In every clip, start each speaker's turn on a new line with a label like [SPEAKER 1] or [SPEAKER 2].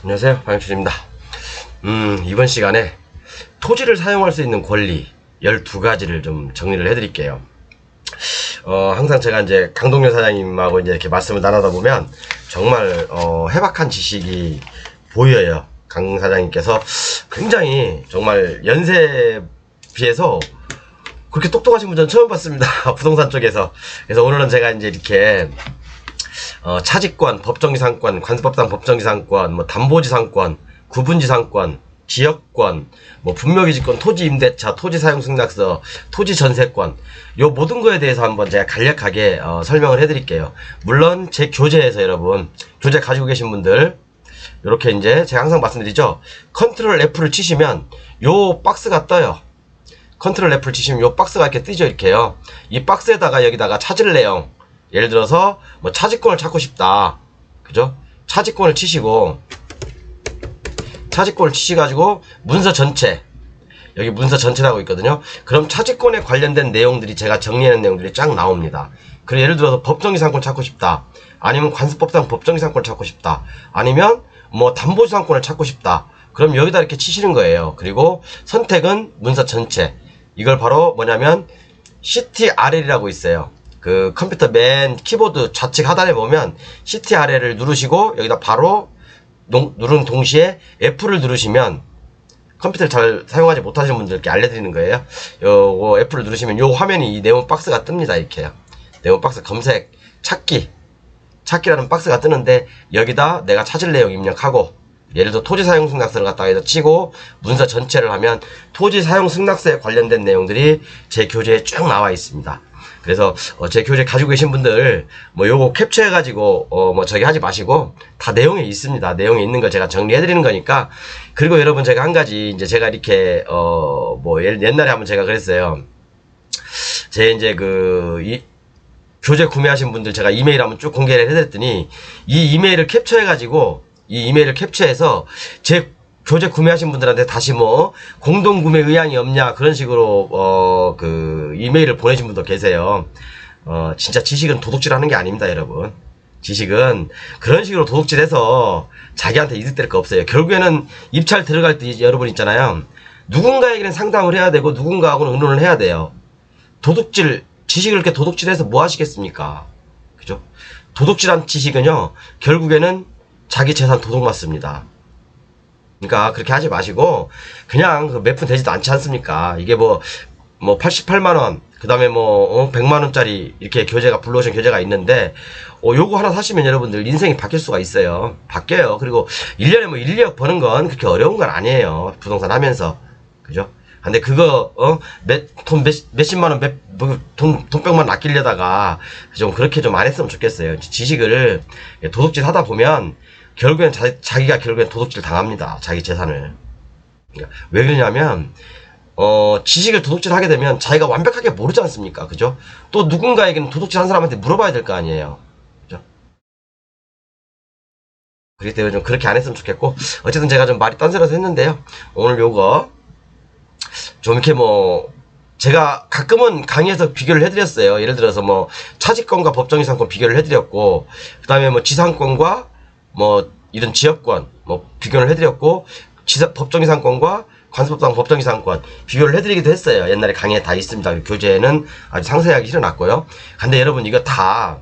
[SPEAKER 1] 안녕하세요, 방영철입니다. 이번 시간에 토지를 사용할 수 있는 권리 12가지를 좀 정리를 해드릴게요. 항상 제가 이제 강동렬 사장님하고 이제 이렇게 말씀을 나누다 보면 정말 해박한 지식이 보여요. 강 사장님께서 굉장히 정말 연세에 비해서 그렇게 똑똑하신 분은 처음 봤습니다. 부동산 쪽에서. 그래서 오늘은 제가 이제 이렇게 차지권, 법정지상권, 관습법상 법정지상권, 뭐 담보지상권, 구분지상권, 지역권, 뭐 분묘기지권, 토지임대차, 토지사용승낙서, 토지전세권, 요 모든 거에 대해서 한번 제가 간략하게 설명을 해드릴게요. 물론 제 교재에서 여러분, 교재 가지고 계신 분들 요렇게 이제 제가 항상 말씀드리죠. 컨트롤 F를 치시면 요 박스가 떠요. 컨트롤 F를 치시면 요 박스가 이렇게 뜨죠. 이렇게요. 이 박스에다가 여기다가 찾을 내용, 예를 들어서 뭐 차지권을 찾고 싶다, 그죠? 차지권을 치시고 차지권을 치시가지고 문서 전체, 여기 문서 전체라고 있거든요. 그럼 차지권에 관련된 내용들이 제가 정리하는 내용들이 쫙 나옵니다. 그리고 예를 들어서 법정지상권 찾고 싶다, 아니면 관습법상 법정지상권을 찾고 싶다, 아니면 뭐 담보지상권을 찾고 싶다, 그럼 여기다 이렇게 치시는 거예요. 그리고 선택은 문서 전체. 이걸 바로 뭐냐면 CTRL이라고 있어요. 그 컴퓨터 맨 키보드 좌측 하단에 보면 CTRL을 누르시고 여기다 바로 누르는 동시에 F를 누르시면, 컴퓨터를 잘 사용하지 못하시는 분들께 알려드리는 거예요. 요거 F를 누르시면 요 화면이 이 네모 박스가 뜹니다. 이렇게요. 네모 박스 검색 찾기라는 박스가 뜨는데 여기다 내가 찾을 내용 입력하고, 예를 들어 토지사용승낙서를 갖다가 여기다 치고 문서 전체를 하면 토지사용승낙서에 관련된 내용들이 제 교재에 쭉 나와 있습니다. 그래서 제 교재 가지고 계신 분들 뭐 요거 캡처해 가지고 뭐 저기 하지 마시고 다 내용에 있습니다. 내용에 있는 걸 제가 정리해 드리는 거니까. 그리고 여러분, 제가 한 가지 이제 제가 이렇게 뭐 옛날에 한번 제가 그랬어요. 제 이제 이 교재 구매하신 분들 제가 이메일 한번 쭉 공개를 해드렸더니 이 이메일을 캡처해 가지고, 이 이메일을 캡처해서 제 교재 구매하신 분들한테 다시 뭐 공동구매 의향이 없냐 그런 식으로 그 이메일을 보내신 분도 계세요. 진짜 지식은 도둑질하는 게 아닙니다, 여러분. 지식은 그런 식으로 도둑질해서 자기한테 이득될 거 없어요. 결국에는 입찰 들어갈 때 여러분 있잖아요. 누군가에게는 상담을 해야 되고 누군가하고는 의논을 해야 돼요. 지식을 이렇게 도둑질해서 뭐 하시겠습니까? 그죠? 도둑질한 지식은요, 결국에는 자기 재산 도둑 맞습니다. 그러니까 그렇게 하지 마시고 그냥 몇 푼 되지도 않지 않습니까? 이게 뭐 88만원, 그 다음에 100만원짜리 이렇게 교재가, 블루오션 교재가 있는데 요거 하나 사시면 여러분들 인생이 바뀔 수가 있어요. 바뀌어요. 그리고 1년에 뭐 1, 2억 버는 건 그렇게 어려운 건 아니에요. 부동산 하면서. 그죠? 근데 그거 몇십만원 돈병만 아끼려다가 좀 그렇게 좀 안 했으면 좋겠어요. 지식을 도둑질 하다 보면 결국엔 자기가 결국엔 도둑질 당합니다. 자기 재산을. 그러니까 왜 그러냐면 지식을 도둑질 하게 되면 자기가 완벽하게 모르지 않습니까? 그죠? 또 누군가에게는 도둑질 한 사람한테 물어봐야 될 거 아니에요. 그죠? 그렇기 때문에 좀 그렇게 안 했으면 좋겠고, 어쨌든 제가 좀 말이 딴소리라서 했는데요. 오늘 요거 좀 이렇게 제가 가끔은 강의에서 비교를 해드렸어요. 예를 들어서 뭐 차지권과 법정지상권 비교를 해드렸고, 그 다음에 뭐 지상권과 뭐 이런 지역권 뭐 비교를 해드렸고, 법정지상권과 관습법상 법정지상권 비교를 해드리기도 했어요. 옛날에 강의에 다 있습니다. 교재에는 아주 상세하게 실어놨고요. 근데 여러분, 이거 다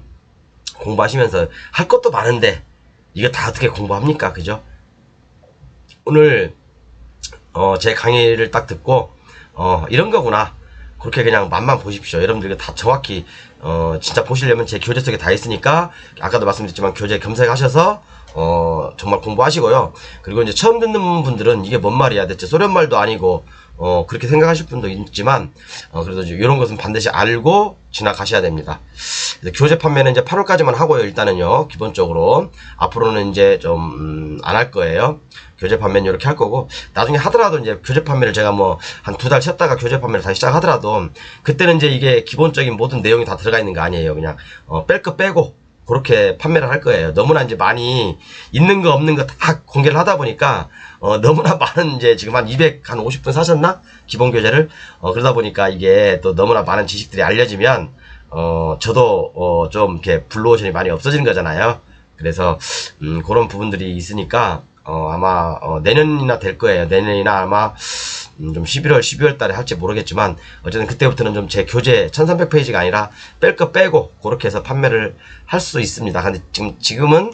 [SPEAKER 1] 공부하시면서 할 것도 많은데 이거 다 어떻게 공부합니까? 그죠? 오늘 제 강의를 딱 듣고 이런 거구나, 그렇게 그냥 맛만 보십시오. 여러분들 이거 다 정확히 진짜 보시려면 제 교재 속에 다 있으니까, 아까도 말씀드렸지만 교재 검색하셔서 정말 공부하시고요. 그리고 이제 처음 듣는 분들은 이게 뭔 말이야, 대체 소련말도 아니고 그렇게 생각하실 분도 있지만 그래도 이런 것은 반드시 알고 지나가셔야 됩니다. 그래서 교재 판매는 이제 8월까지만 하고요. 일단은요, 기본적으로 앞으로는 이제 좀 안 할 거예요. 교재 판매는 이렇게 할 거고, 나중에 하더라도 이제 교재 판매를 제가 뭐 한 2달 쉬었다가 교재 판매를 다시 시작하더라도 그때는 이제 이게 기본적인 모든 내용이 다 들어가 있는 거 아니에요. 그냥 뺄 거 빼고 그렇게 판매를 할 거예요. 너무나 이제 많이 있는 거 없는 거 다 공개를 하다 보니까 너무나 많은, 이제 지금 한 250분 사셨나? 기본 교재를. 그러다 보니까 이게 또 너무나 많은 지식들이 알려지면 저도 좀 이렇게 블루오션이 많이 없어지는 거잖아요. 그래서 그런 부분들이 있으니까 아마 내년이나 될 거예요. 내년이나 아마 좀 11월 12월 달에 할지 모르겠지만 어쨌든 그때부터는 좀 제 교재 1300페이지가 아니라 뺄 거 빼고 그렇게 해서 판매를 할 수 있습니다. 근데 지금은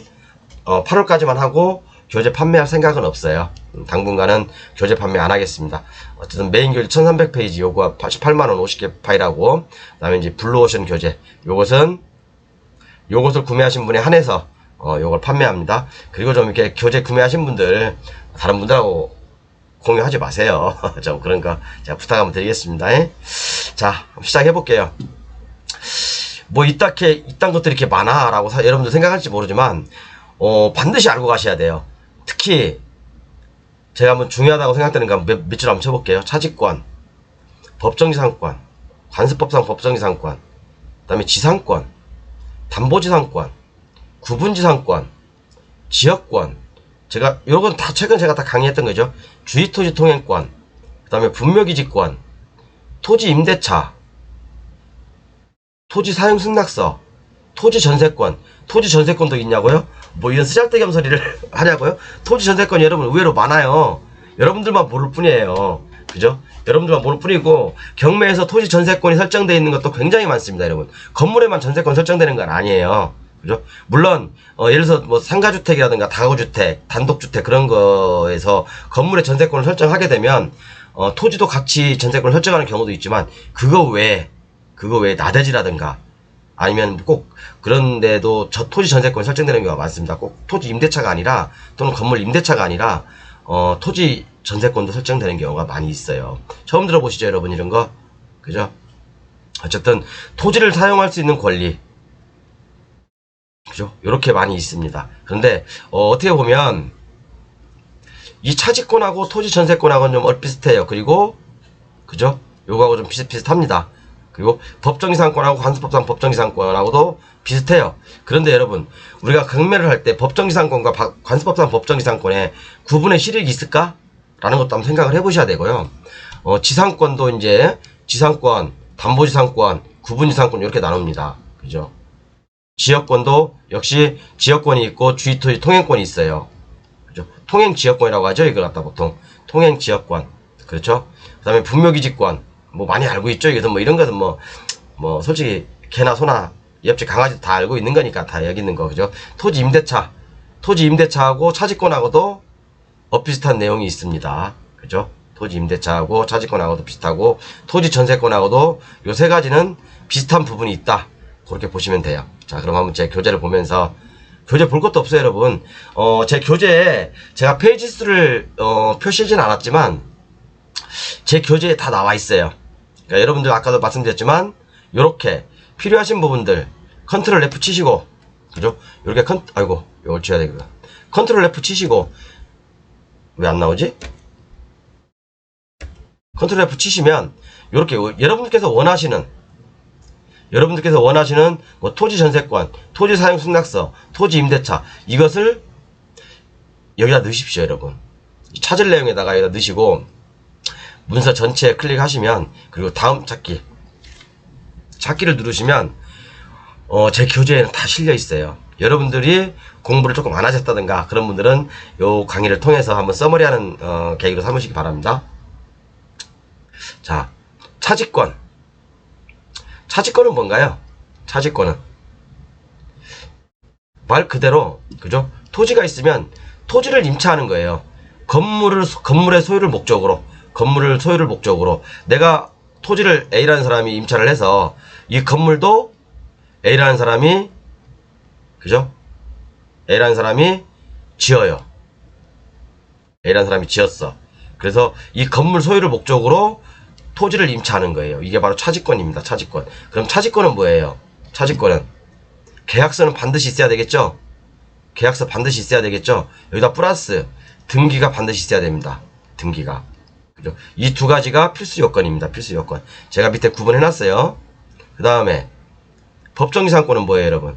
[SPEAKER 1] 8월까지만 하고 교재 판매할 생각은 없어요. 당분간은 교재 판매 안 하겠습니다. 어쨌든 메인 교재 1300페이지 요거 88만원 50개 파일하고 그 다음에 이제 블루오션 교재 요것을 구매하신 분에 한해서 요걸 판매합니다. 그리고 좀 이렇게 교재 구매하신 분들 다른 분들하고 공유하지 마세요. 좀 그런 거 제가 부탁 한번 드리겠습니다. 자, 시작해 볼게요. 뭐 이딴 것들이 이렇게 많아 라고 여러분들 생각할지 모르지만 반드시 알고 가셔야 돼요. 특히 제가 한번 중요하다고 생각되는 거 몇 줄 한번 쳐볼게요. 차지권, 법정지상권, 관습법상 법정지상권, 그 다음에 지상권, 담보지상권, 구분지상권, 지역권, 제가 요건 다 최근 제가 다 강의했던 거죠. 주의토지 통행권, 그 다음에 분묘기지권, 토지임대차, 토지사용승낙서, 토지전세권. 토지전세권도 있냐고요? 뭐 이런 쓰잘데기 소리를 하냐고요? 토지전세권이 여러분 의외로 많아요. 여러분들만 모를 뿐이에요. 그죠? 여러분들만 모를 뿐이고 경매에서 토지전세권이 설정되어 있는 것도 굉장히 많습니다. 여러분 건물에만 전세권 설정되는 건 아니에요. 그죠? 물론 예를 들어서 뭐 상가주택이라든가 다가구주택, 단독주택 그런 거에서 건물의 전세권을 설정하게 되면 토지도 같이 전세권을 설정하는 경우도 있지만 그거 외에 나대지라든가 아니면 꼭 그런데도 토지 전세권 설정되는 경우가 많습니다. 꼭 토지 임대차가 아니라 또는 건물 임대차가 아니라 토지 전세권도 설정되는 경우가 많이 있어요. 처음 들어보시죠 여러분 이런 거? 그죠? 어쨌든 토지를 사용할 수 있는 권리 그죠? 이렇게 많이 있습니다. 그런데 어떻게 보면 이 차지권하고 토지 전세권하고는 좀 얼비슷해요. 그리고 그죠? 요거하고 좀 비슷합니다. 그리고 법정지상권하고 관습법상 법정지상권하고도 비슷해요. 그런데 여러분 우리가 경매를 할 때 법정지상권과 관습법상 법정지상권에 구분의 실익이 있을까? 라는 것도 한번 생각을 해보셔야 되고요. 지상권도 이제 지상권, 담보지상권, 구분지상권 이렇게 나눕니다. 그죠? 지역권도 역시 지역권이 있고 주의토지 통행권이 있어요. 그죠? 통행지역권이라고 하죠. 이걸 갖다 보통 통행지역권. 그렇죠? 그 다음에 분묘기지권. 뭐 많이 알고 있죠. 이것은 뭐 이런 것은 뭐 솔직히 개나 소나 옆집 강아지도 다 알고 있는 거니까 다 여기 있는 거 그죠? 토지 임대차하고 차지권하고도 비슷한 내용이 있습니다. 그죠? 토지 임대차하고 차지권하고도 비슷하고 토지 전세권하고도 요 세 가지는 비슷한 부분이 있다. 그렇게 보시면 돼요. 자, 그럼 한번 제 교재를 보면서 교재 볼 것도 없어요, 여러분. 제 교재에 제가 페이지 수를 표시하진 않았지만 제 교재에 다 나와 있어요. 그러니까 여러분들 아까도 말씀드렸지만 요렇게 필요하신 부분들 컨트롤 F 치시고 그죠? 요렇게 아이고 요걸 쳐야 되겠다. 컨트롤 F 치시고 왜 안 나오지? 컨트롤 F 치시면 요렇게 여러분들께서 원하시는 뭐 토지 전세권, 토지 사용 승낙서, 토지 임대차 이것을 여기다 넣으십시오, 여러분. 찾을 내용에다가 여기다 넣으시고 문서 전체에 클릭하시면 그리고 다음 찾기를 누르시면 제 교재에는 다 실려 있어요. 여러분들이 공부를 조금 안 하셨다든가 그런 분들은 요 강의를 통해서 한번 서머리하는 계기로 삼으시기 바랍니다. 자, 차지권은 뭔가요? 차지권은 말 그대로 그죠? 토지가 있으면 토지를 임차하는 거예요. 건물의 소유를 목적으로 내가 토지를 A라는 사람이 임차를 해서 이 건물도 A라는 사람이 그죠? A라는 사람이 지어요. A라는 사람이 지었어. 그래서 이 건물 소유를 목적으로 토지를 임차하는 거예요. 이게 바로 차지권입니다. 차지권. 그럼 차지권은 뭐예요? 차지권은 계약서는 반드시 있어야 되겠죠? 계약서 반드시 있어야 되겠죠? 여기다 플러스 등기가 반드시 있어야 됩니다. 등기가. 그죠? 이 두 가지가 필수 요건입니다. 필수 요건. 제가 밑에 구분해놨어요. 그 다음에 법정지상권은 뭐예요, 여러분?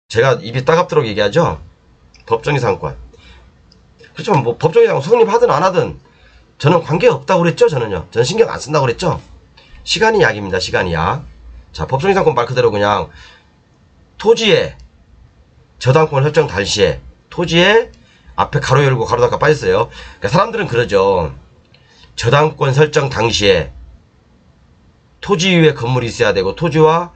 [SPEAKER 1] 제가 입이 따갑도록 얘기하죠? 법정지상권. 그렇지만 뭐 법정지상권 성립하든 안 하든 저는 관계없다고 그랬죠? 저는 신경 안 쓴다고 그랬죠? 시간이 약입니다. 시간이 약. 자, 법정지상권 말 그대로 그냥 토지의 저당권 설정 당시에 토지의 앞에 가로 열고 가로 닫고 빠졌어요. 그러니까 사람들은 그러죠. 저당권 설정 당시에 토지 위에 건물이 있어야 되고 토지와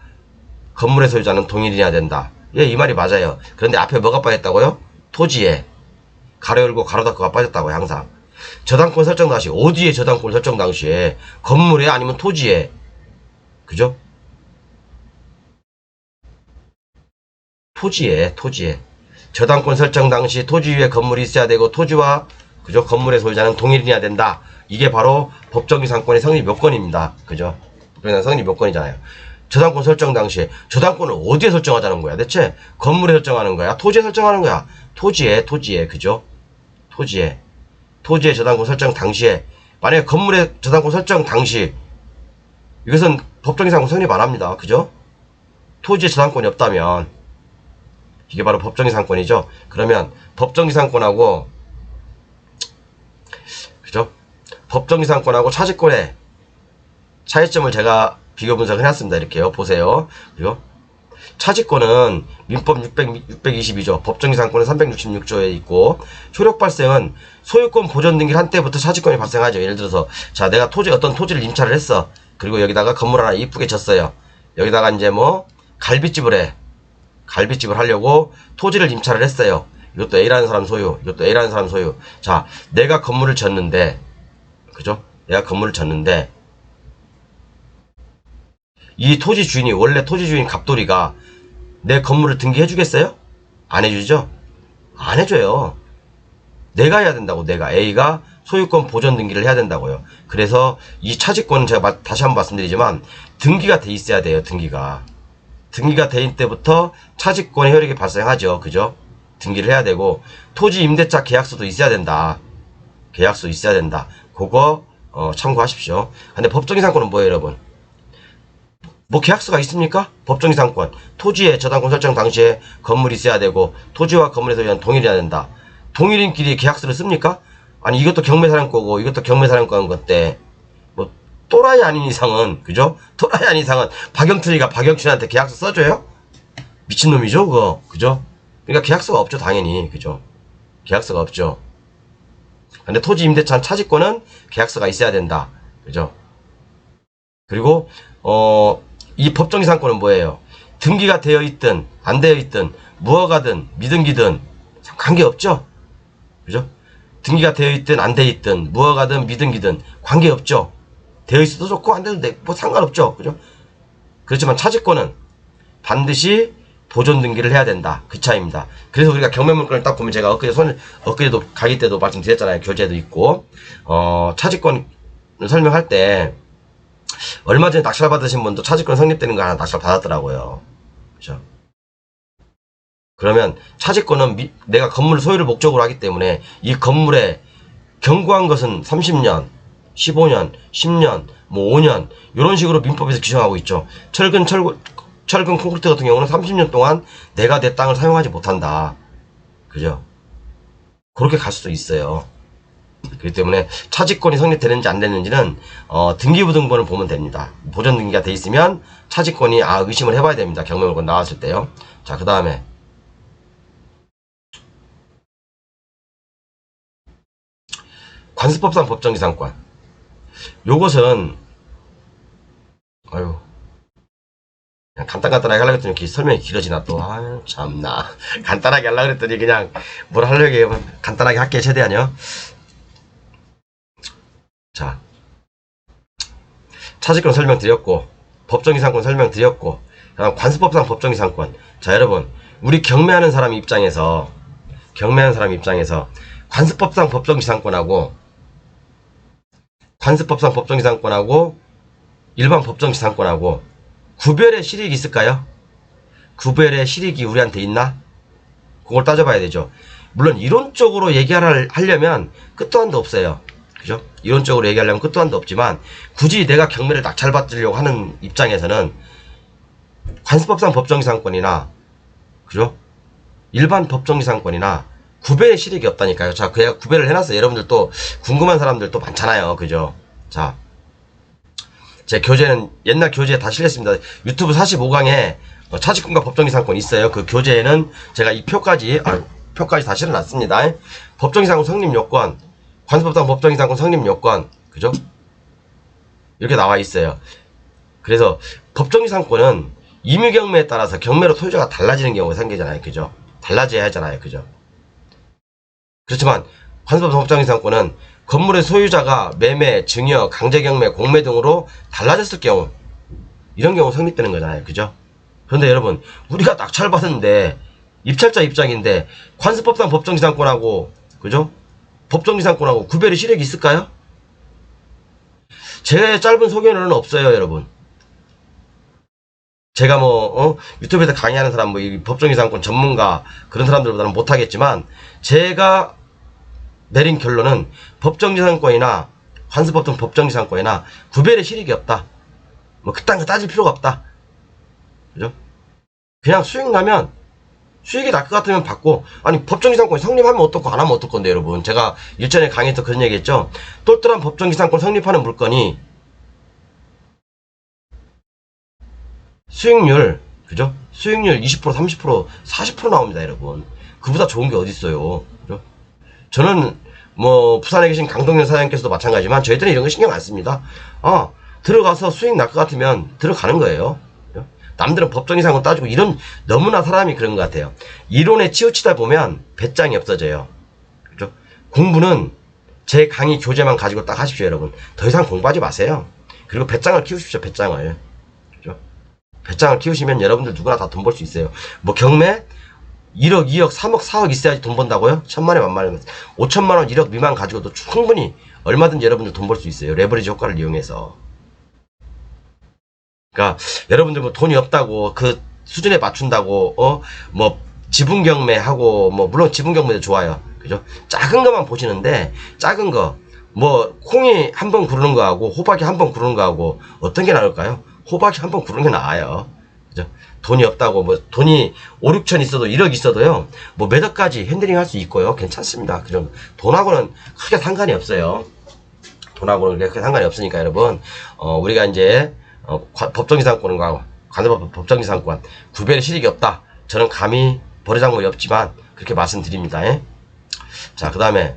[SPEAKER 1] 건물의 소유자는 동일해야 된다. 예, 이 말이 맞아요. 그런데 앞에 뭐가 빠졌다고요? 토지에 가로 열고 가로 닫고가 빠졌다고요. 항상 저당권 설정 당시 어디에 저당권 설정 당시에 건물에 아니면 토지에 그죠? 토지에 저당권 설정 당시 토지 위에 건물이 있어야 되고 토지와 그죠? 건물의 소유자는 동일해야 된다. 이게 바로 법정이상권의 성립 요건입니다. 그죠? 법정이상 성립 요건이잖아요. 저당권 설정 당시에 저당권을 어디에 설정하자는 거야? 대체 건물에 설정하는 거야? 토지에 설정하는 거야? 토지에 그죠? 토지에 저당권 설정 당시에 만약에 건물에 저당권 설정 당시 이것은 법정이상권 성립 안 합니다. 그죠? 토지에 저당권이 없다면 이게 바로 법정이상권이죠. 그러면 법정이상권하고 그죠? 법정이상권하고 차지권의 차이점을 제가 비교 분석을 해놨습니다. 이렇게요. 보세요. 그리고 차지권은 민법 622조, 법정이상권은 366조에 있고 효력 발생은 소유권 보존 등기를 한 때부터 차지권이 발생하죠. 예를 들어서 자 내가 어떤 토지를 임차를 했어. 그리고 여기다가 건물 하나 이쁘게 졌어요. 여기다가 이제 뭐 갈비집을 하려고 토지를 임차를 했어요. 이것도 A라는 사람 소유, 이것도 A라는 사람 소유. 자, 내가 건물을 졌는데, 그죠? 내가 건물을 졌는데, 이 토지 주인이, 원래 토지 주인 갑돌이가 내 건물을 등기해 주겠어요? 안 해주죠? 안 해줘요. 내가 해야 된다고, A가 소유권 보존 등기를 해야 된다고요. 그래서 이 차지권은 제가 다시 한번 말씀드리지만, 등기가 돼 있어야 돼요, 등기가 돼 있을 때부터 차지권의 효력이 발생하죠. 그죠? 등기를 해야 되고 토지 임대차 계약서도 있어야 된다. 계약서 있어야 된다. 그거 참고하십시오. 근데 법정이상권은 뭐예요, 여러분? 뭐 계약서가 있습니까? 법정이상권. 토지에 저당권 설정 당시에 건물이 있어야 되고 토지와 건물의 소유는 동일해야 된다. 동일인끼리 계약서를 씁니까? 아니 이것도 경매사람 거고 이것도 경매사람 거인 건데 뭐 또라이 아닌 이상은 그죠? 또라이 아닌 이상은 박영춘이가 박영춘한테 계약서 써줘요? 미친놈이죠 그거 그죠? 그러니까 계약서가 없죠 당연히 그죠? 계약서가 없죠. 근데 토지 임대차 차지권은 계약서가 있어야 된다 그죠? 그리고 이 법정이상권은 뭐예요? 등기가 되어 있든 안 되어 있든 무허가든 미등기든 관계없죠 그죠? 등기가 되어 있든 안 되어 있든 무허가든 미등기든 관계없죠. 되어 있어도 좋고 안 돼도 뭐 상관없죠. 그죠? 그렇지만 차지권은 반드시 보존 등기를 해야 된다. 그 차이입니다. 그래서 우리가 경매물건을 딱 보면 제가 엊그제도 가기 때도 말씀드렸잖아요. 교재도 있고 차지권을 설명할 때 얼마 전에 낙찰 받으신 분도 차지권 성립되는 거 하나 낙찰 받았더라고요. 그죠? 그러면 차지권은 내가 건물 소유를 목적으로 하기 때문에 이 건물에 경고한 것은 30년, 15년, 10년, 뭐 5년 이런 식으로 민법에서 규정하고 있죠. 철근 콘크리트 같은 경우는 30년 동안 내가 내 땅을 사용하지 못한다. 그죠? 그렇게 갈 수도 있어요. 그렇기 때문에 차지권이 성립되는지 안 되는지는 등기부등본을 보면 됩니다. 보존 등기가 돼 있으면 차지권이 의심을 해봐야 됩니다. 경매물건 나왔을 때요. 자, 그 다음에 관습법상 법정이상권. 요것은 그냥 간단하게 하려고 했더니 이렇게 설명이 길어지나 또 참나 간단하게 하려고 했더니 그냥 뭘 하려고 해 간단하게 할게 최대한요. 자 차지권 설명드렸고 법정이상권 설명드렸고 그다음 관습법상 법정이상권. 자 여러분 우리 경매하는 사람 입장에서 관습법상 법정이상권하고 일반 법정이상권하고 구별의 실익이 있을까요? 구별의 실익이 우리한테 있나? 그걸 따져봐야 되죠. 물론 이론적으로 하려면 끝도 한도 없어요. 그죠? 이론적으로 얘기하려면 끝도 한도 없지만 굳이 내가 경매를 낙찰받으려고 하는 입장에서는 관습법상 법정이상권이나 그죠? 일반 법정이상권이나 구별의 실익이 없다니까요. 자, 그냥 구별을 해놨어요. 여러분들 또 궁금한 사람들 또 많잖아요. 그죠? 자, 제 교재는 옛날 교재에 다 실렸습니다. 유튜브 45강에 차지권과 법정이상권 있어요. 그 교재에는 제가 이 표까지 다 실어놨습니다. 법정이상권 성립 요건, 관습법상 법정이상권 성립 요건, 그죠? 이렇게 나와 있어요. 그래서 법정이상권은 임의경매에 따라서 경매로 소유자가 달라지는 경우가 생기잖아요. 그죠? 달라져야 하잖아요. 그죠? 그렇지만 관습법상 법정이상권은 건물의 소유자가 매매, 증여, 강제경매, 공매 등으로 달라졌을 경우, 이런 경우 성립되는 거잖아요. 그죠? 그런데 여러분, 우리가 낙찰받았는데 입찰자 입장인데 관습법상 법정지상권하고, 그죠? 법정지상권하고 구별의 시력이 있을까요? 제 짧은 소견으로는 없어요, 여러분. 제가 유튜브에서 강의하는 사람, 이 법정지상권 전문가, 그런 사람들보다는 못하겠지만, 제가 내린 결론은 법정지상권이나 관습법상 법정지상권이나 구별의 시력이 없다. 그딴 거 따질 필요가 없다. 그죠? 그냥 수익 나면, 수익이 날 것 같으면 받고, 아니, 법정지상권이 성립하면 어떻고, 안 하면 어떨 건데, 여러분. 제가 일전에 강의에서 그런 얘기 했죠? 똘똘한 법정지상권 성립하는 물건이, 수익률, 그죠? 수익률 20%, 30%, 40% 나옵니다, 여러분. 그보다 좋은 게 어딨어요. 그죠? 저는, 부산에 계신 강동현 사장님께서도 마찬가지지만, 저희들은 이런 거 신경 안 씁니다. 들어가서 수익 날 것 같으면 들어가는 거예요. 남들은 법정이상권 따지고 너무나 사람이 그런 것 같아요. 이론에 치우치다 보면 배짱이 없어져요. 그죠? 공부는 제 강의 교재만 가지고 딱 하십시오, 여러분. 더 이상 공부하지 마세요. 그리고 배짱을 키우십시오, 배짱을. 그죠? 배짱을 키우시면 여러분들 누구나 다 돈 벌 수 있어요. 경매? 1억, 2억, 3억, 4억 있어야지 돈 번다고요? 천만에 만만하면 5천만원, 1억 미만 가지고도 충분히 얼마든지 여러분들 돈 벌 수 있어요. 레버리지 효과를 이용해서. 그러니까 여러분들 돈이 없다고 그 수준에 맞춘다고 지분 경매하고 물론 지분 경매도 좋아요. 그죠? 작은 것만 보시는데 작은 거 콩이 한 번 구르는 거하고 호박이 한 번 구르는 거하고 어떤 게 나을까요? 호박이 한 번 구르는 게 나아요. 그죠? 돈이 없다고 돈이 5, 6천 있어도 1억 있어도요. 몇 억까지 핸들링 할 수 있고요. 괜찮습니다. 그죠? 돈하고는 크게 상관이 없어요. 돈하고는 크게 상관이 없으니까 여러분 우리가 이제 법정지상권과 관습법 법정지상권 구별의 실익이 없다. 저는 감히 버르장머리 없지만 그렇게 말씀드립니다. 자, 그 다음에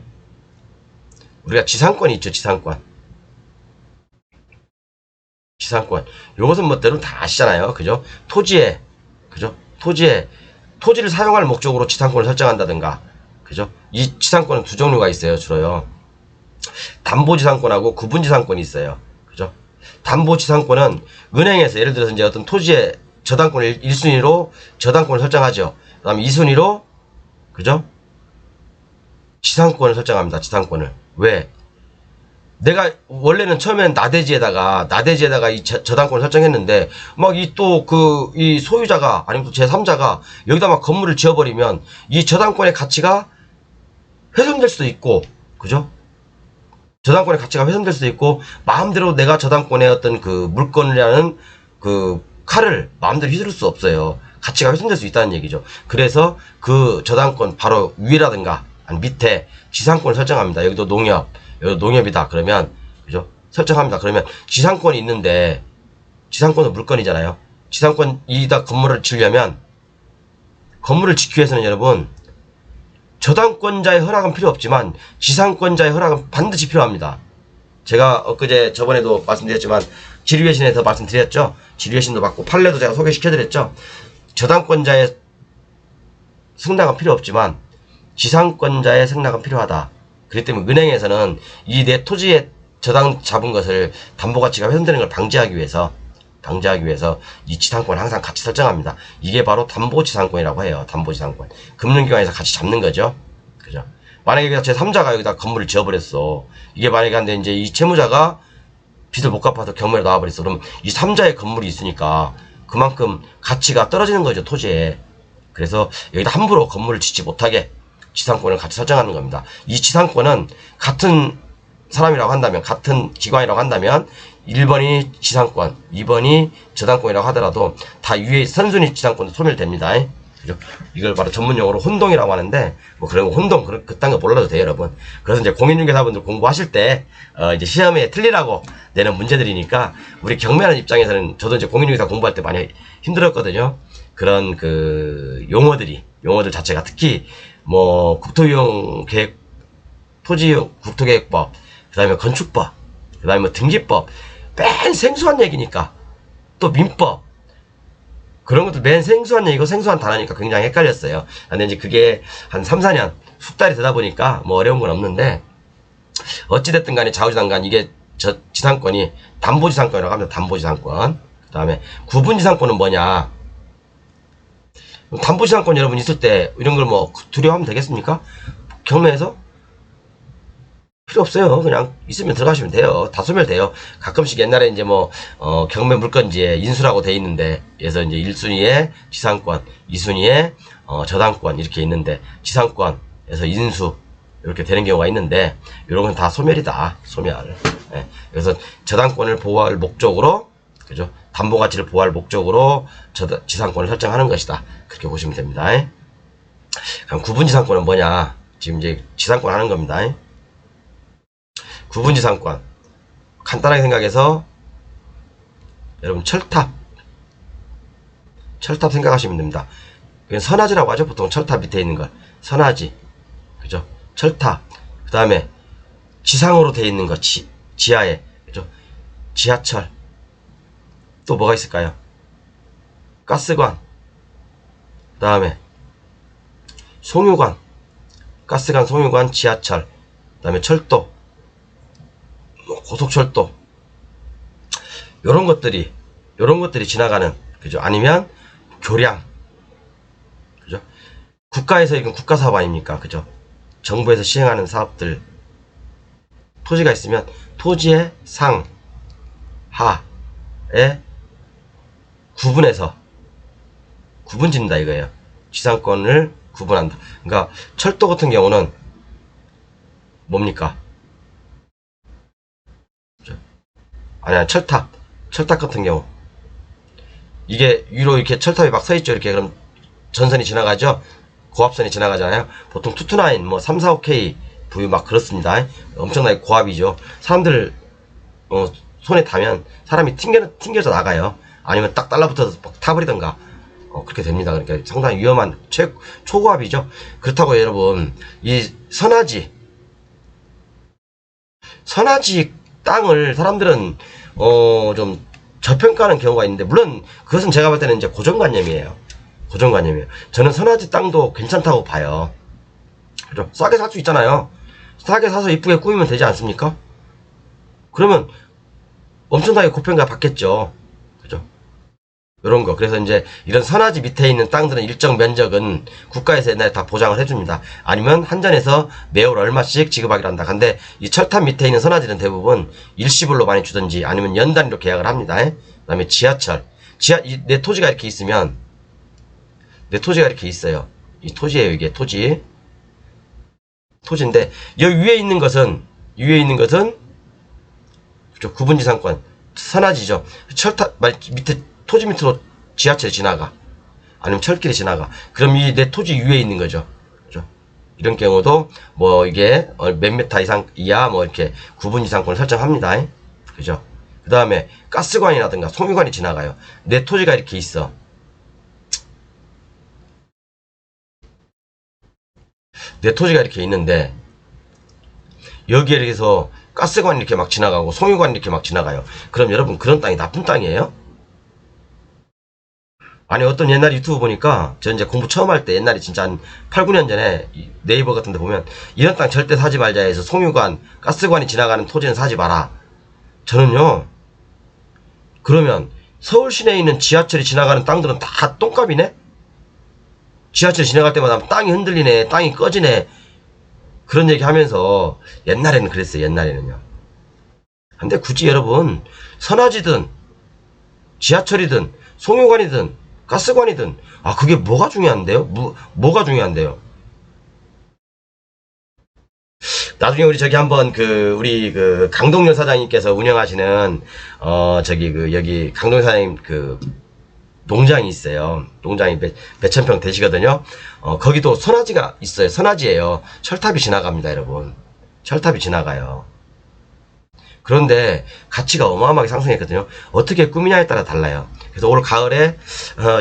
[SPEAKER 1] 우리가 지상권이 있죠. 지상권. 요것은 여러분 다 아시잖아요. 그죠? 토지에 토지를 사용할 목적으로 지상권을 설정한다든가, 그죠? 이 지상권은 두 종류가 있어요. 주로요. 담보지상권하고 구분지상권이 있어요. 그죠? 담보지상권은 은행에서 예를 들어서 이제 어떤 토지의 저당권을 1순위로 저당권을 설정하죠. 그 다음에 2순위로, 그죠? 지상권을 설정합니다. 지상권을. 왜? 내가 원래는 처음엔 나대지에다가 이 저당권을 설정했는데 이 소유자가 아니면 또 제3자가 여기다 막 건물을 지어버리면 이 저당권의 가치가 훼손될 수도 있고, 그죠? 저당권의 가치가 훼손될 수도 있고, 마음대로 내가 저당권의 어떤 그 물건이라는 그 칼을 마음대로 휘두를 수 없어요. 가치가 훼손될 수 있다는 얘기죠. 그래서 그 저당권 바로 위라든가 아니 밑에 지상권을 설정합니다. 여기도 농협, 여기도 농협이다. 그러면, 그죠? 설정합니다. 그러면 지상권이 있는데, 지상권은 물건이잖아요. 지상권 이다 건물을 지으려면, 건물을 짓기 위해서는 여러분, 저당권자의 허락은 필요 없지만 지상권자의 허락은 반드시 필요합니다. 제가 저번에도 말씀드렸지만 지리외신에서 말씀드렸죠. 지리외신도 받고 판례도 제가 소개시켜드렸죠. 저당권자의 승낙은 필요 없지만 지상권자의 승낙은 필요하다. 그렇기 때문에 은행에서는 이 내 토지에 저당 잡은 것을 담보가치가 훼손되는 걸 방지하기 위해서 이 지상권을 항상 같이 설정합니다. 이게 바로 담보지상권이라고 해요. 담보지상권. 금융기관에서 같이 잡는 거죠. 그죠? 만약에 제3자가 여기다 건물을 지어버렸어. 이게 만약에 한데 이제 이 채무자가 빚을 못 갚아서 경매로 나와버렸어. 그럼 이 3자의 건물이 있으니까 그만큼 가치가 떨어지는 거죠. 토지에. 그래서 여기다 함부로 건물을 짓지 못하게 지상권을 같이 설정하는 겁니다. 이 지상권은 같은 사람이라고 한다면, 같은 기관이라고 한다면 1번이 지상권, 2번이 저당권이라고 하더라도 다 위에 선순위 지상권도 소멸됩니다. 그죠? 이걸 바로 전문용어로 혼동이라고 하는데 그런 거 혼동 그딴 거 몰라도 돼요, 여러분. 그래서 이제 공인중개사분들 공부하실 때 이제 시험에 틀리라고 내는 문제들이니까 우리 경매하는 입장에서는 저도 이제 공인중개사 공부할 때 많이 힘들었거든요. 그런 그 용어들 자체가 특히 국토이용 계획 토지 국토계획법, 그 다음에 건축법, 그 다음에 뭐 등기법, 맨 생소한 얘기니까, 또 민법, 그런 것도 맨 생소한 얘기고 생소한 단어니까 굉장히 헷갈렸어요. 근데 이제 그게 한 3, 4년, 숙달이 되다 보니까 뭐 어려운 건 없는데, 어찌됐든 간에 좌우지상간 이게 지상권이 담보지상권이라고 합니다. 담보지상권. 그 다음에 구분지상권은 뭐냐? 담보지상권 여러분 있을 때 이런 걸 뭐 두려워하면 되겠습니까? 경매에서? 필요 없어요. 그냥 있으면 들어가시면 돼요. 다 소멸돼요. 가끔씩 옛날에 이제 뭐 경매 물건지에 인수라고 돼 있는데, 그래서 이제 1순위에 지상권, 2순위에 저당권 이렇게 있는데, 지상권에서 인수 이렇게 되는 경우가 있는데, 이런 건 다 소멸이다. 소멸. 예. 그래서 저당권을 보호할 목적으로, 그죠? 담보 가치를 보호할 목적으로 지상권을 설정하는 것이다. 그렇게 보시면 됩니다. 그럼 구분지상권은 뭐냐? 지금 이제 지상권 하는 겁니다. 구분지상권. 간단하게 생각해서, 여러분, 철탑 생각하시면 됩니다. 그냥 선화지라고 하죠. 보통 철탑 밑에 있는 걸. 선화지. 그죠? 철탑. 그 다음에, 지상으로 되어 있는 거. 지하에. 그죠? 지하철. 또 뭐가 있을까요? 가스관. 그 다음에, 송유관. 가스관, 송유관, 지하철. 그 다음에 철도. 고속철도, 요런 것들이 지나가는, 그죠? 아니면 교량, 그죠? 국가에서 이건 국가사업 아닙니까? 그죠? 정부에서 시행하는 사업들, 토지가 있으면 토지의 상, 하에 구분해서 구분 짓는다 이거예요. 지상권을 구분한다. 그러니까 철도 같은 경우는 뭡니까? 아니야, 철탑 같은 경우, 이게 위로 이렇게 철탑이 막 서있죠. 이렇게. 그럼 전선이 지나가죠. 고압선이 지나가잖아요. 보통 투투나인 뭐 3, 4, 5K 부유 막 그렇습니다. 엄청나게 고압이죠. 사람들 손에 닿으면 사람이 튕겨져 나가요. 아니면 딱 달라붙어서 막 타버리던가 그렇게 됩니다. 그러니까 상당히 위험한 초고압이죠. 그렇다고 여러분, 이 선화지 땅을 사람들은 좀 저평가하는 경우가 있는데, 물론 그것은 제가 볼 때는 이제 고정관념이에요. 저는 선화지 땅도 괜찮다고 봐요. 그죠? 싸게 살 수 있잖아요. 싸게 사서 이쁘게 꾸미면 되지 않습니까? 그러면 엄청나게 고평가 받겠죠. 그죠? 요런 거. 그래서 이제 이런 선화지 밑에 있는 땅들은 일정 면적은 국가에서 옛날에 다 보장을 해줍니다. 아니면 한전에서 매월 얼마씩 지급하기로 한다. 근데 이 철탑 밑에 있는 선화지는 대부분 일시불로 많이 주든지 아니면 연 단위로 계약을 합니다. 그 다음에 지하철. 내 토지가 이렇게 있으면, 내 토지가 이렇게 있어요. 이 토지예요, 이게 토지. 토지인데, 여기 위에 있는 것은 구분지상권, 선화지죠. 철탑 밑에, 토지 밑으로 지하철이 지나가. 아니면 철길이 지나가. 그럼 이 내 토지 위에 있는 거죠. 그죠? 이런 경우도 뭐 이게 몇 메타 이하 뭐 이렇게 구분지상권을 설정합니다. 그죠? 그 다음에 가스관이라든가 송유관이 지나가요. 내 토지가 이렇게 있어. 내 토지가 이렇게 있는데, 여기에 이렇게서 가스관이 이렇게 막 지나가고 송유관이 이렇게 막 지나가요. 그럼 여러분, 그런 땅이 나쁜 땅이에요? 아니, 어떤 옛날 유튜브 보니까, 저 이제 공부 처음 할 때, 옛날에 진짜 한 8, 9년 전에 네이버 같은 데 보면, 이런 땅 절대 사지 말자 해서 송유관, 가스관이 지나가는 토지는 사지 마라. 저는요, 그러면 서울 시내에 있는 지하철이 지나가는 땅들은 다 똥값이네? 지하철 지나갈 때마다 땅이 흔들리네, 땅이 꺼지네, 그런 얘기 하면서, 옛날에는 그랬어요, 옛날에는요. 근데 굳이 여러분, 선화지든, 지하철이든, 송유관이든, 가스관이든, 그게 뭐가 중요한데요? 뭐가 중요한데요? 나중에 우리 저기 한번 우리 강동열 사장님께서 운영하시는, 여기 강동열 사장님 농장이 있어요. 농장이 몇천 평 되시거든요. 거기도 선화지가 있어요. 선화지예요. 철탑이 지나갑니다, 여러분. 철탑이 지나가요. 그런데 가치가 어마어마하게 상승했거든요. 어떻게 꾸미냐에 따라 달라요. 그래서 올 가을에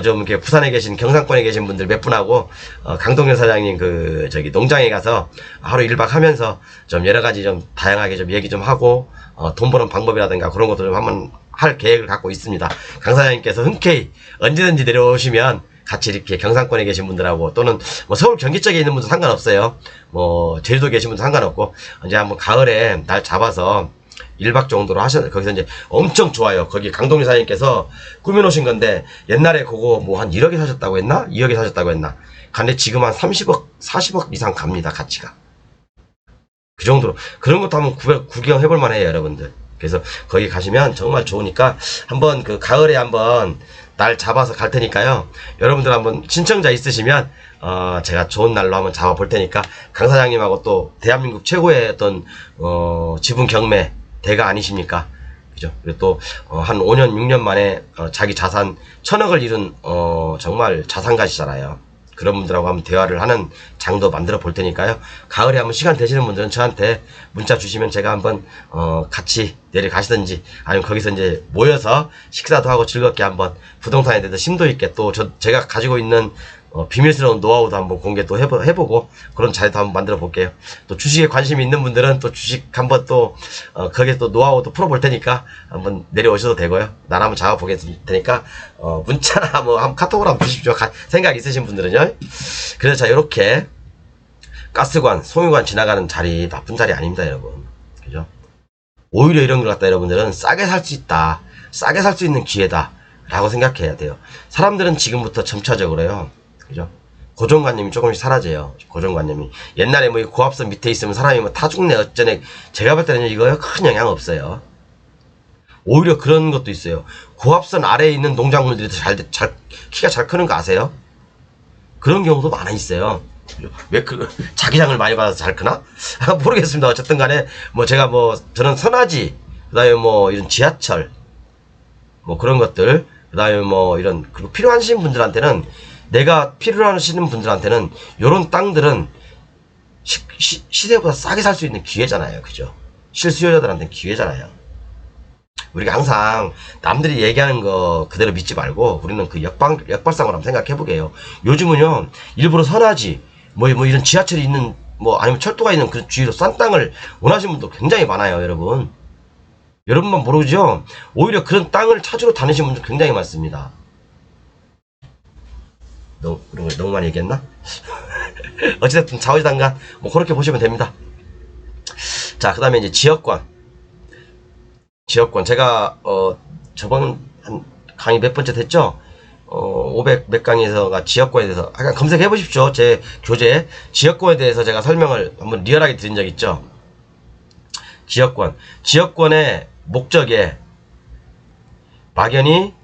[SPEAKER 1] 좀 이렇게 부산에 계신 경상권에 계신 분들 몇 분하고 강동현 사장님 그 저기 농장에 가서 하루 1박 하면서 좀 여러 가지 좀 다양하게 좀 얘기 좀 하고 돈 버는 방법이라든가 그런 것들 좀 한번 할 계획을 갖고 있습니다. 강 사장님께서 흔쾌히 언제든지 내려오시면 같이 이렇게 경상권에 계신 분들하고 또는 뭐 서울 경기 쪽에 있는 분도 상관없어요. 뭐 제주도 계신 분도 상관없고 이제 한번 가을에 날 잡아서 1박 정도로 거기서 이제 엄청 좋아요. 거기 강동희 사장님께서 꾸며놓으신 건데, 옛날에 그거 뭐 한 1억에 사셨다고 했나? 2억에 사셨다고 했나? 근데 지금 한 30억, 40억 이상 갑니다, 가치가. 그 정도로. 그런 것도 한번 구경해볼 만해요, 여러분들. 그래서 거기 가시면 정말 좋으니까, 한번 그 가을에 한번 날 잡아서 갈 테니까요. 여러분들 한번 신청자 있으시면, 제가 좋은 날로 한번 잡아볼 테니까, 강 사장님하고 또 대한민국 최고의 어떤, 지분 경매, 대가 아니십니까? 그죠? 그리고 또, 한 5년, 6년 만에, 자기 자산 1000억을 잃은, 정말 자산가시잖아요. 그런 분들하고 한번 대화를 하는 장도 만들어 볼 테니까요. 가을에 한번 시간 되시는 분들은 저한테 문자 주시면 제가 한번, 같이 내려가시든지, 아니면 거기서 이제 모여서 식사도 하고 즐겁게 한번 부동산에 대해서 심도 있게 또 제가 가지고 있는 비밀스러운 노하우도 한번 공개 또 해보고 그런 자리도 한번 만들어 볼게요. 또 주식에 관심이 있는 분들은 또 주식 한번 또 거기에 또 노하우도 풀어볼 테니까 한번 내려오셔도 되고요. 날 한번 잡아보게 테니까 문자나 뭐 한번 카톡으로 한번 주십시오. 생각 있으신 분들은요. 그래서 자, 이렇게 가스관, 송유관 지나가는 자리 나쁜 자리 아닙니다, 여러분. 그죠? 오히려 이런 걸 갖다 여러분들은 싸게 살 수 있다, 싸게 살 수 있는 기회다 라고 생각해야 돼요. 사람들은 지금부터 점차적으로요, 그죠? 고정관념이 조금씩 사라져요. 고정관념이. 옛날에 뭐 고압선 밑에 있으면 사람이 뭐 타 죽네 어쩌네. 제가 볼 때는 이거요 큰 영향 없어요. 오히려 그런 것도 있어요. 고압선 아래에 있는 농작물들이 키가 잘 크는 거 아세요? 그런 경우도 많아 있어요. 왜 자기장을 많이 받아서 잘 크나? 모르겠습니다. 어쨌든 간에 뭐 제가 뭐 저는 선화지, 그 다음에 뭐 이런 지하철, 뭐 그런 것들, 그 다음에 뭐 이런, 그리고 필요하신 분들한테는, 내가 필요로 하시는 분들한테는 요런 땅들은 시세보다 싸게 살 수 있는 기회잖아요. 그죠? 실수요자들한테는 기회잖아요. 우리가 항상 남들이 얘기하는 거 그대로 믿지 말고 우리는 그 역발상으로 한번 생각해보게요. 요즘은요, 일부러 선하지, 뭐 이런 지하철이 있는, 뭐 아니면 철도가 있는 그 주위로 싼 땅을 원하시는 분도 굉장히 많아요, 여러분. 여러분만 모르죠? 오히려 그런 땅을 찾으러 다니시는 분들 굉장히 많습니다. 그런 걸 너무 많이 얘기했나? 어찌됐든 좌우지단간 뭐 그렇게 보시면 됩니다. 자, 그 다음에 이제 지역권. 제가 저번 한 강의 몇 번째 됐죠? 500 몇 강의에서가 지역권에 대해서 약간 검색해 보십시오. 제 교재 지역권에 대해서 제가 설명을 한번 리얼하게 드린 적 있죠. 지역권의 목적에 막연히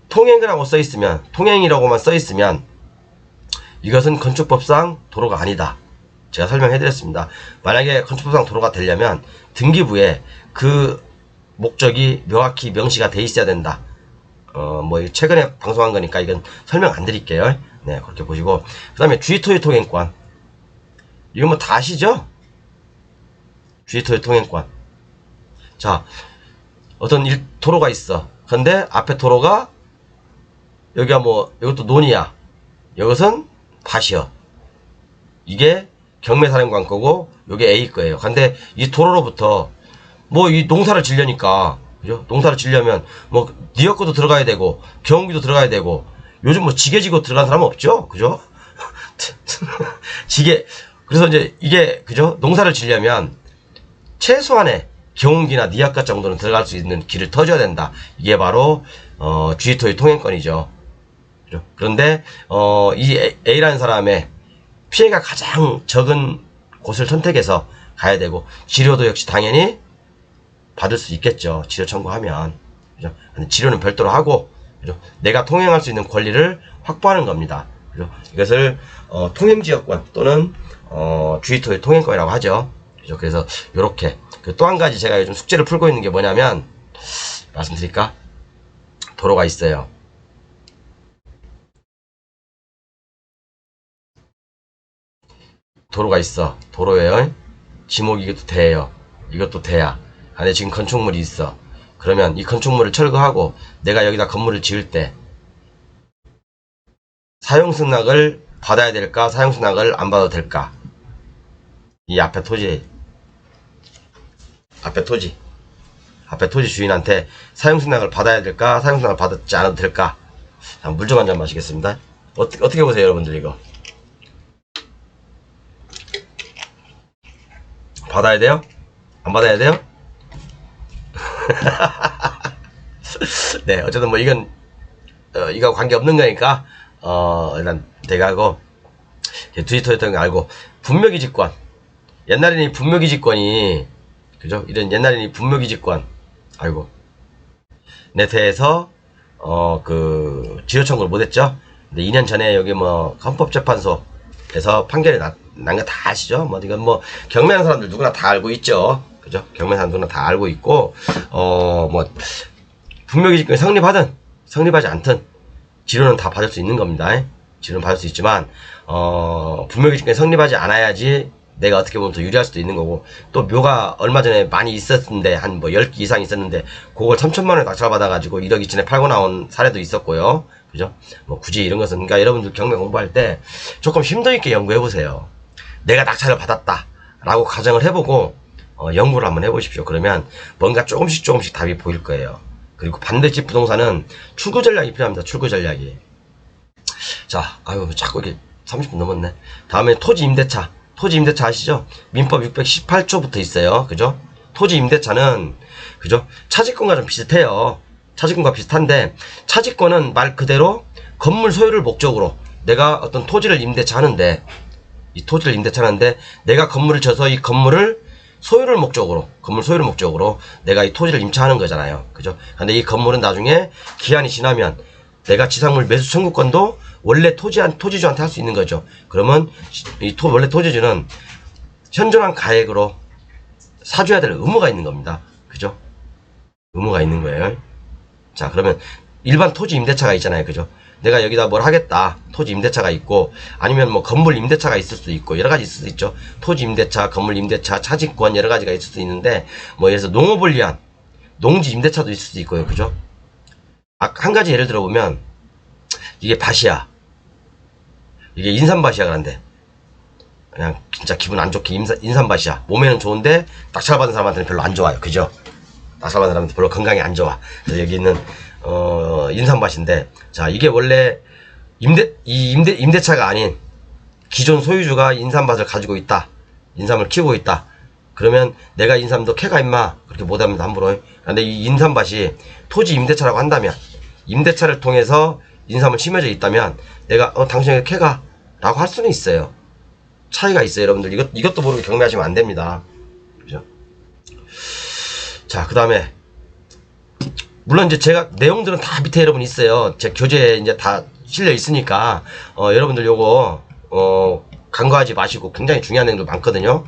[SPEAKER 1] 통행이라고 써있으면, 통행이라고만 써있으면 이것은 건축법상 도로가 아니다. 제가 설명해드렸습니다. 만약에 건축법상 도로가 되려면 등기부에 그 목적이 명확히 명시가 돼 있어야 된다. 뭐 최근에 방송한 거니까 이건 설명 안 드릴게요. 네, 그렇게 보시고, 그 다음에 주의토지 통행권. 이건 뭐 다 아시죠? 주의토지 통행권. 자, 어떤 도로가 있어. 근데 앞에 도로가, 여기가 뭐 이것도 논이야. 이것은 밭이요. 이게 경매사령관 거고 요게 A 거예요. 근데 이 도로로부터 뭐 이 농사를 지려니까, 그죠? 농사를 지려면 뭐 니어 거도 들어가야 되고 경운기도 들어가야 되고, 요즘 뭐 지게 지고 들어간 사람은 없죠, 그죠? 지게. 그래서 이제 이게, 그죠? 농사를 지려면 최소한의 경운기나 니아까 정도는 들어갈 수 있는 길을 터줘야 된다. 이게 바로 주의토지 통행권이죠. 그죠? 그런데 이 A라는 사람의 피해가 가장 적은 곳을 선택해서 가야 되고, 치료도 역시 당연히 받을 수 있겠죠. 치료 청구하면. 그죠? 치료는 별도로 하고, 그죠? 내가 통행할 수 있는 권리를 확보하는 겁니다. 그죠? 이것을 통행지역권 또는 주의토지 통행권이라고 하죠. 그죠? 그래서 요렇게. 또 한 가지 제가 요즘 숙제를 풀고 있는 게 뭐냐면, 말씀드릴까? 도로가 있어요. 도로가 있어. 도로에요. 지목이 이것도 대예요. 이것도 대야. 안에 지금 건축물이 있어. 그러면 이 건축물을 철거하고 내가 여기다 건물을 지을 때 사용승낙을 받아야 될까? 사용승낙을 안 받아도 될까? 이 앞에 토지 주인한테 사용승낙을 받아야 될까? 사용승낙을 받지 않아도 될까? 물 좀 한 잔 마시겠습니다. 어떻게 보세요, 여러분들 이거? 받아야 돼요? 안 받아야 돼요? 네, 어쨌든 뭐 이건 이거 관계 없는 거니까 일단 대가고 트위터였던 거 알고 분묘기지권. 옛날에는 이 분묘기지권이 그죠? 이런 옛날에는 이 분묘기지권 아이고 네트에서 그 지효 청구를 못했죠. 근데 2년 전에 여기 뭐 헌법재판소에서 판결이 난 거 다 아시죠? 뭐 이건 뭐 경매하는 사람들 누구나 다 알고 있죠. 그죠? 경매하는 사람 누구나 다 알고 있고 뭐 분묘기지권이 성립하든 성립하지 않든 지료는 다 받을 수 있는 겁니다. 지료는 받을 수 있지만 분묘기지권이 성립하지 않아야지 내가 어떻게 보면 더 유리할 수도 있는 거고, 또 묘가 얼마 전에 많이 있었는데 한 뭐 10개 이상 있었는데 그걸 3천만 원에 낙찰받아가지고 1억 이전에 팔고 나온 사례도 있었고요. 그죠? 뭐 굳이 이런 것은 그러니까 여러분들 경매 공부할 때 조금 힘도 있게 연구해 보세요. 내가 낙찰을 받았다 라고 가정을 해보고 연구를 한번 해보십시오. 그러면 뭔가 조금씩 답이 보일 거예요. 그리고 반드시 부동산은 출구 전략이 필요합니다. 출구 전략이. 자, 아유 자꾸 이게 30분 넘었네. 다음에 토지 임대차. 토지 임대차 아시죠? 민법 618조부터 있어요. 그죠? 토지 임대차는 그죠? 차지권과 좀 비슷해요. 차지권과 비슷한데 차지권은 말 그대로 건물 소유를 목적으로 내가 어떤 토지를 임대차 하는데 이 토지를 임대차 하는데 내가 건물을 쳐서 이 건물을 소유를 목적으로 건물 소유를 목적으로 내가 이 토지를 임차하는 거잖아요. 그죠? 근데 이 건물은 나중에 기한이 지나면 내가 지상물 매수 청구권도 원래 토지주한테 할 수 있는 거죠. 그러면 이 원래 토지주는 현존한 가액으로 사줘야 될 의무가 있는 겁니다. 그죠? 의무가 있는 거예요. 자, 그러면 일반 토지 임대차가 있잖아요. 그죠? 내가 여기다 뭘 하겠다. 토지 임대차가 있고, 아니면 뭐 건물 임대차가 있을 수도 있고, 여러 가지 있을 수도 있죠. 토지 임대차, 건물 임대차, 차지권 여러 가지가 있을 수도 있는데, 뭐 예를 들어서 농업을 위한 농지 임대차도 있을 수도 있고요. 그죠? 한 가지 예를 들어보면, 이게 밭이야. 이게 인삼밭이야. 그런데 그냥 진짜 기분 안 좋게 인삼밭이야. 몸에는 좋은데 낙찰받은 사람한테는 별로 안 좋아요. 그죠? 낙찰받은 사람한테 별로 건강에 안 좋아. 그래서 여기 있는 인삼밭인데, 자, 이게 원래 임대차가 아닌 기존 소유주가 인삼밭을 가지고 있다. 인삼을 키우고 있다. 그러면 내가 인삼도 캐가 임마 그렇게 못합니다. 함부로. 근데 이 인삼밭이 토지 임대차라고 한다면, 임대차를 통해서 인삼을 심어져 있다면 내가 당신에게 캐가 라고 할 수는 있어요. 차이가 있어요. 여러분들 이것도 모르고 경매하시면 안 됩니다. 그죠? 자, 그 다음에 물론 이제 제가 내용들은 다 밑에 여러분 있어요. 제 교재에 이제 다 실려 있으니까 여러분들 요거 간과하지 마시고, 굉장히 중요한 내용도 많거든요.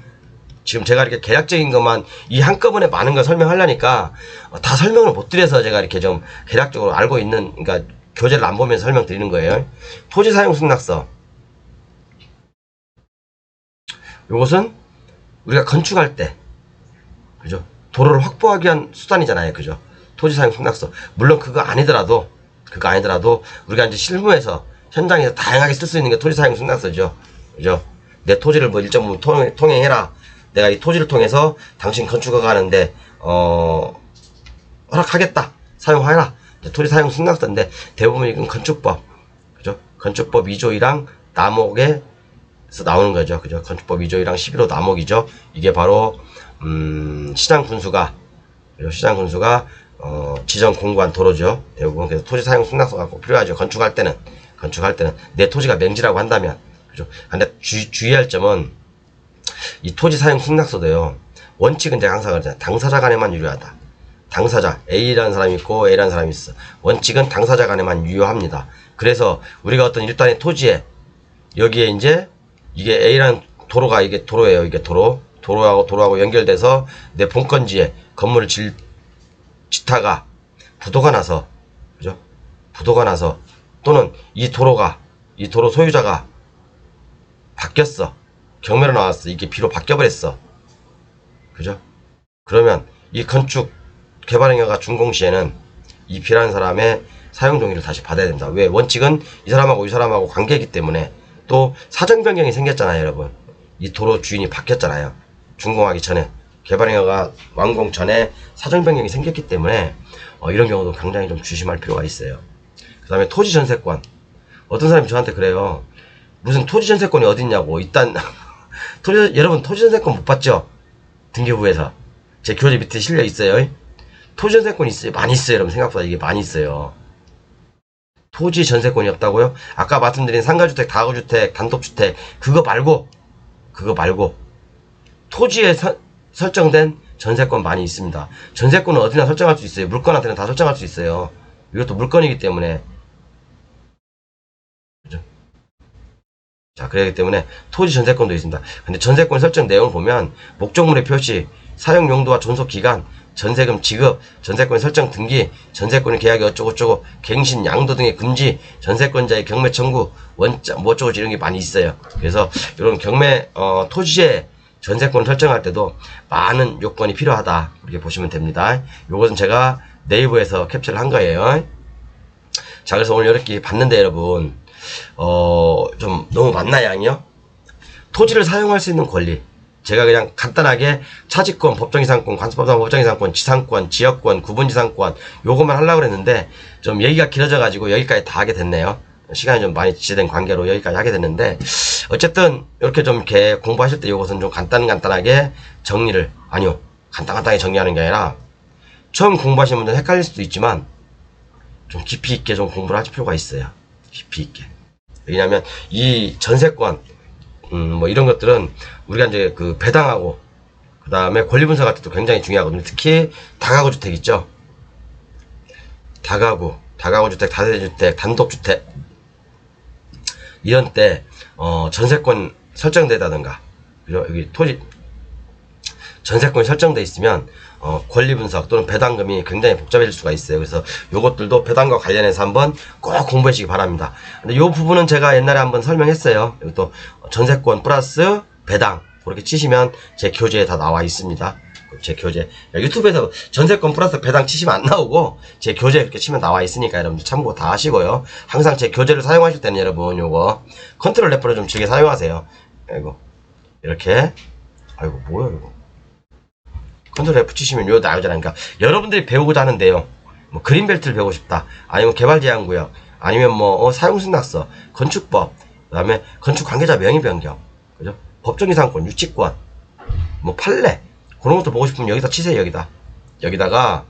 [SPEAKER 1] 지금 제가 이렇게 계략적인 것만 이 한꺼번에 많은 걸 설명하려니까 다 설명을 못 드려서 제가 이렇게 좀 계략적으로 알고 있는, 그러니까 교재를 안 보면서 설명드리는 거예요. 토지 사용 승낙서. 요것은 우리가 건축할 때, 그죠? 도로를 확보하기 위한 수단이잖아요. 그죠? 토지 사용 승낙서. 물론 그거 아니더라도 우리가 이제 실무에서 현장에서 다양하게 쓸 수 있는 게 토지 사용 승낙서죠. 그죠? 내 토지를 뭐 일정 부분 통행해라. 내가 이 토지를 통해서 당신 건축허가 하는데 허락하겠다. 사용하라. 토지 사용 승낙서인데 대부분 이건 건축법, 그죠? 건축법 2조 1항 남목에서 나오는 거죠. 그죠? 건축법 2조 1항 11호 남목이죠. 이게 바로 시장군수가 지정 공고한 도로죠. 대부분. 그래서 토지 사용 승낙서가 꼭 필요하죠. 건축할 때는 내 토지가 맹지라고 한다면, 그죠? 근데 주의할 점은 이 토지 사용 승낙서도요. 원칙은 제가 항상 그러잖아요. 당사자 간에만 유효하다. 당사자 A라는 사람이 있고 A라는 사람이 있어. 원칙은 당사자 간에만 유효합니다. 그래서 우리가 어떤 일단의 토지에 여기에 이제 이게 A라는 도로가 이게 도로예요. 이게 도로하고 연결돼서 내 본건지에 건물을 짓다가 부도가 나서, 그죠? 부도가 나서 또는 이 도로 소유자가 바뀌었어. 경매로 나왔어. 이게 비로 바뀌어버렸어. 그죠? 그러면 이 건축 개발행위가 준공 시에는 이 B라는 사람의 사용 동의를 다시 받아야 된다. 왜? 원칙은 이 사람하고 이 사람하고 관계이기 때문에. 또 사정 변경이 생겼잖아요, 여러분. 이 도로 주인이 바뀌었잖아요. 준공하기 전에. 개발행위가 완공 전에 사정 변경이 생겼기 때문에 이런 경우도 굉장히 좀 조심할 필요가 있어요. 그 다음에 토지 전세권. 어떤 사람이 저한테 그래요. 무슨 토지 전세권이 어딨냐고. 일단 여러분 토지 전세권 못 봤죠? 등기부에서. 제 교재 밑에 실려 있어요. 토지 전세권이 있어요. 많이 있어요. 여러분 생각보다 이게 많이 있어요. 토지 전세권이 없다고요? 아까 말씀드린 상가주택, 다가구주택, 단독주택 그거 말고 토지에 설정된 전세권 많이 있습니다. 전세권은 어디나 설정할 수 있어요. 물건한테는 다 설정할 수 있어요. 이것도 물건이기 때문에. 그죠? 자, 그렇기 때문에 토지 전세권도 있습니다. 근데 전세권 설정 내용을 보면 목적물의 표시, 사용 용도와 존속 기간, 전세금 지급, 전세권 설정 등기, 전세권 계약이 어쩌고저쩌고, 갱신, 양도 등의 금지, 전세권자의 경매 청구, 원자, 뭐 어쩌고 이런 게 많이 있어요. 그래서 이런 경매, 토지의 전세권 설정할 때도 많은 요건이 필요하다. 이렇게 보시면 됩니다. 요것은 제가 네이버에서 캡처를 한 거예요. 자, 그래서 오늘 이렇게 봤는데 여러분, 좀 너무 많나 양이요? 토지를 사용할 수 있는 권리. 제가 그냥 간단하게 차지권, 법정이상권, 관습법상 법정이상권, 지상권, 지역권, 구분지상권 요것만 하려고 그랬는데 좀 얘기가 길어져가지고 여기까지 다 하게 됐네요. 시간이 좀 많이 지체된 관계로 여기까지 하게 됐는데 어쨌든 이렇게 좀 이렇게 공부하실 때 이것은 좀 간단하게 정리를 간단하게 정리하는 게 아니라 처음 공부하시는 분들은 헷갈릴 수도 있지만 좀 깊이 있게 좀 공부를 하실 필요가 있어요. 깊이 있게. 왜냐하면 이 전세권 뭐 이런 것들은 우리가 이제 그 배당하고 그 다음에 권리분석 할 때도 굉장히 중요하거든요. 특히 다가구 주택 있죠. 다가구 주택, 다세대주택, 단독주택 이런 때 전세권 설정되다든가 여기 토지 전세권이 설정돼 있으면 권리분석 또는 배당금이 굉장히 복잡해질 수가 있어요. 그래서 요것들도 배당과 관련해서 한번 꼭 공부해 주시기 바랍니다. 근데 요 부분은 제가 옛날에 한번 설명했어요. 이것도 전세권 플러스 배당 그렇게 치시면 제 교재에 다 나와 있습니다. 제 교재 유튜브에서 전세권 플러스 배당 치시면 안 나오고 제 교재에 이렇게 치면 나와 있으니까 여러분들 참고 다 하시고요. 항상 제 교재를 사용하실 때는 여러분 요거 컨트롤 F를 좀 즐겨 사용하세요. 아이고 이렇게 아이고 뭐야 이거 컨트롤 F 치시면 요 나오잖아요. 그러니까 여러분들이 배우고자 하는 내용, 뭐 그린벨트를 배우고 싶다, 아니면 개발제한구역, 아니면 뭐 사용승낙서, 건축법, 그다음에 건축 관계자 명의 변경, 그죠? 법정이상권, 유치권, 뭐 판례 그런 것도 보고 싶으면 여기다 치세요. 여기다가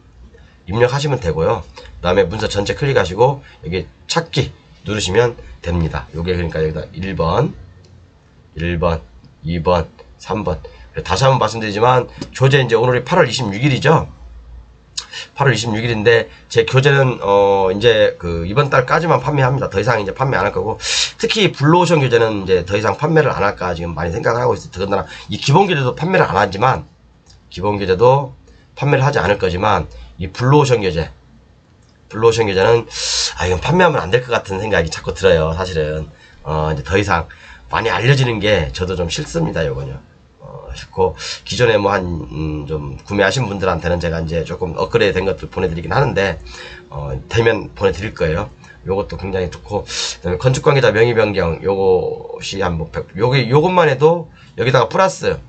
[SPEAKER 1] 입력하시면 되고요. 그다음에 문서 전체 클릭하시고 여기 찾기 누르시면 됩니다. 요게 그러니까 여기다 1번, 2번, 3번. 다시 한번 말씀드리지만 교재 이제 오늘이 8월 26일이죠. 8월 26일인데 제 교재는 이제 그 이번 달까지만 판매합니다. 더 이상 이제 판매 안 할 거고 특히 블루오션 교재는 이제 더 이상 판매를 안 할까 지금 많이 생각을 하고 있어요. 더군다나 이 기본 교재도 판매를 안 하지만 기본 교재도 판매를 하지 않을 거지만 이 블루오션 교재는 이건 판매하면 안 될 것 같은 생각이 자꾸 들어요. 사실은 이제 더 이상 많이 알려지는 게 저도 좀 싫습니다. 요거는요. 싫고 기존에 뭐 좀 구매하신 분들한테는 제가 이제 조금 업그레이드 된 것들 보내드리긴 하는데 되면 보내드릴 거예요. 요것도 굉장히 좋고 그다음에 건축관계자 명의 변경 요것이 한뭐 요것만 해도 여기다가 플러스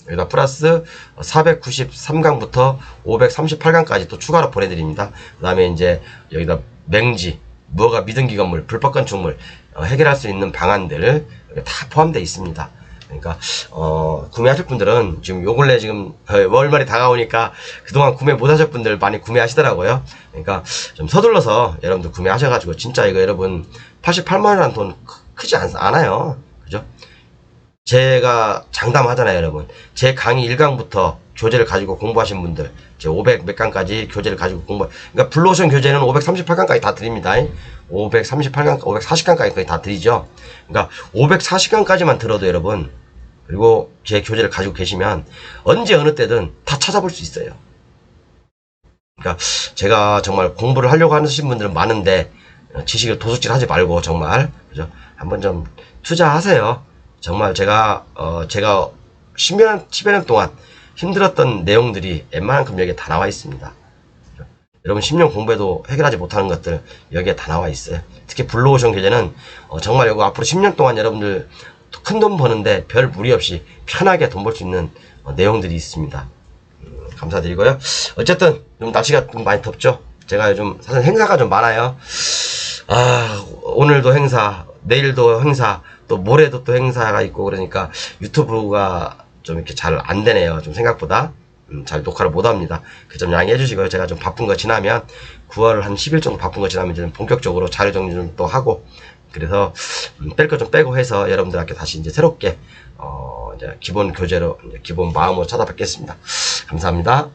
[SPEAKER 1] 493강부터 538강까지 또 추가로 보내드립니다. 그 다음에 이제 여기다 맹지, 무허가 미등기 건물, 불법 건축물 해결할 수 있는 방안들 다 포함되어 있습니다. 그러니까 구매하실 분들은 지금 요 근래 지금 월말이 다가오니까 그동안 구매 못하실 분들 많이 구매하시더라고요. 그러니까 좀 서둘러서 여러분들 구매하셔가지고 진짜 이거 여러분 88만원이라는 돈 크지 않아요. 그죠? 제가 장담하잖아요, 여러분. 제 강의 1강부터 교재를 가지고 공부하신 분들, 제 500 몇 강까지 교재를 가지고 그러니까 블루오션 교재는 538강까지 다 드립니다. 538강, 540강까지 거의 다 드리죠. 그러니까 540강까지만 들어도 여러분, 그리고 제 교재를 가지고 계시면 언제 어느 때든 다 찾아볼 수 있어요. 그러니까 제가 정말 공부를 하려고 하시는 분들은 많은데 지식을 도둑질하지 말고 정말 그죠? 한번 좀 투자하세요. 정말 제가 10여 년 동안 힘들었던 내용들이 웬만큼 여기에 다 나와 있습니다. 여러분 10년 공부해도 해결하지 못하는 것들 여기에 다 나와 있어요. 특히 블루오션 계좌는 정말 이거 앞으로 10년 동안 여러분들 큰 돈 버는데 별 무리 없이 편하게 돈 벌 수 있는 내용들이 있습니다. 감사드리고요. 어쨌든 좀 날씨가 좀 많이 덥죠. 제가 요즘 사실 행사가 좀 많아요. 오늘도 행사, 내일도 행사, 또 모레도 또 행사가 있고 그러니까 유튜브가 좀 이렇게 잘 안 되네요. 좀 생각보다. 잘 녹화를 못 합니다. 그 점 양해해 주시고요. 제가 좀 바쁜 거 지나면 9월 한 10일 정도 바쁜 거 지나면 이제 본격적으로 자료 정리 좀 또 하고 그래서 뺄 거 좀 빼고 해서 여러분들께 다시 이제 새롭게 이제 기본 교재로 이제 기본 마음으로 찾아뵙겠습니다. 감사합니다.